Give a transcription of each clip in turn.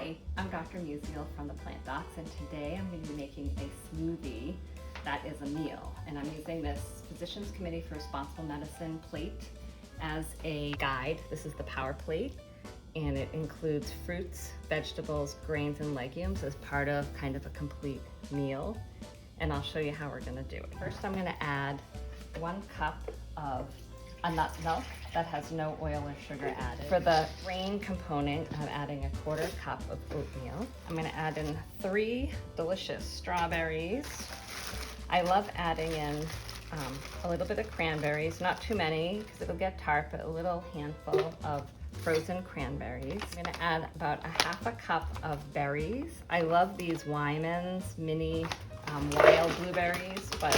Hi, I'm Dr. Musial from the Plant Docs, and today I'm going to be making a smoothie that is a meal. And I'm using this Physicians Committee for Responsible Medicine plate as a guide. This is the power plate, and it includes fruits, vegetables, grains, and legumes as part of kind of a complete meal. And I'll show you how we're going to do it. First, I'm going to add 1 cup of a nut milk that has no oil or sugar added. For the grain component, I'm adding 1/4 cup of oatmeal. I'm going to add in 3 delicious strawberries. I love adding in a little bit of cranberries, not too many because it'll get tart, but a little handful of frozen cranberries. I'm going to add about 1/2 cup of berries. I love these Wyman's mini wild blueberries, but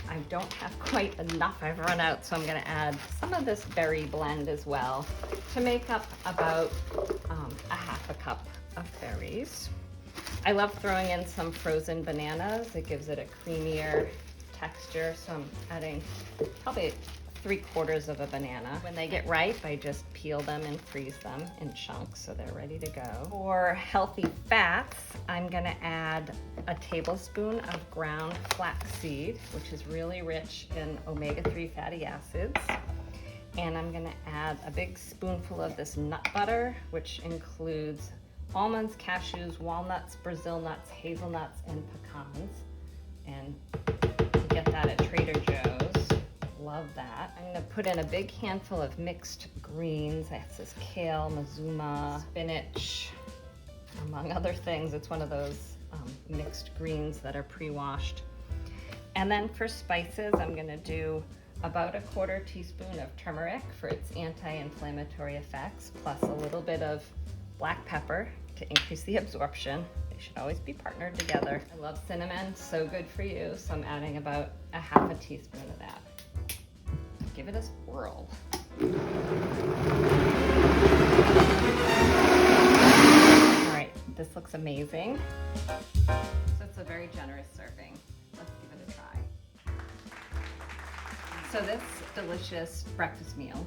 I don't have quite enough. I've run out, so I'm going to add some of this berry blend as well to make up about 1/2 cup of berries. I love throwing in some frozen bananas. It gives it a creamier texture, so I'm adding probably 3/4 of a banana. When they get ripe, I just peel them and freeze them in chunks so they're ready to go. For healthy fats, I'm gonna add a tablespoon of ground flaxseed, which is really rich in omega-3 fatty acids. And I'm gonna add a big spoonful of this nut butter, which includes almonds, cashews, walnuts, Brazil nuts, hazelnuts, and pecans. And you get that at Trader Joe's. Love that. I'm gonna put in a big handful of mixed greens. That's this kale, mazuma, spinach, among other things. It's one of those mixed greens that are pre-washed. And then for spices, I'm gonna do about 1/4 teaspoon of turmeric for its anti-inflammatory effects, plus a little bit of black pepper to increase the absorption. They should always be partnered together. I love cinnamon, so good for you, so I'm adding about 1/2 teaspoon of that. Give it a swirl. All right, this looks amazing. So it's a very generous serving. Let's give it a try. So this delicious breakfast meal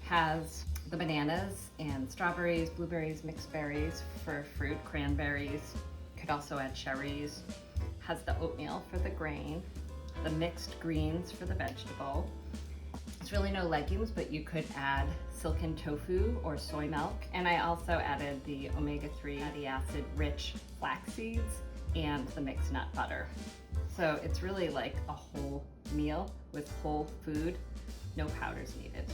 has the bananas and strawberries, blueberries, mixed berries for fruit, cranberries. Could also add cherries. Has the oatmeal for the grain, the mixed greens for the vegetable. It's really no legumes, but you could add silken tofu or soy milk. And I also added the omega-3 fatty acid rich flax seeds and the mixed nut butter. So it's really like a whole meal with whole food, no powders needed.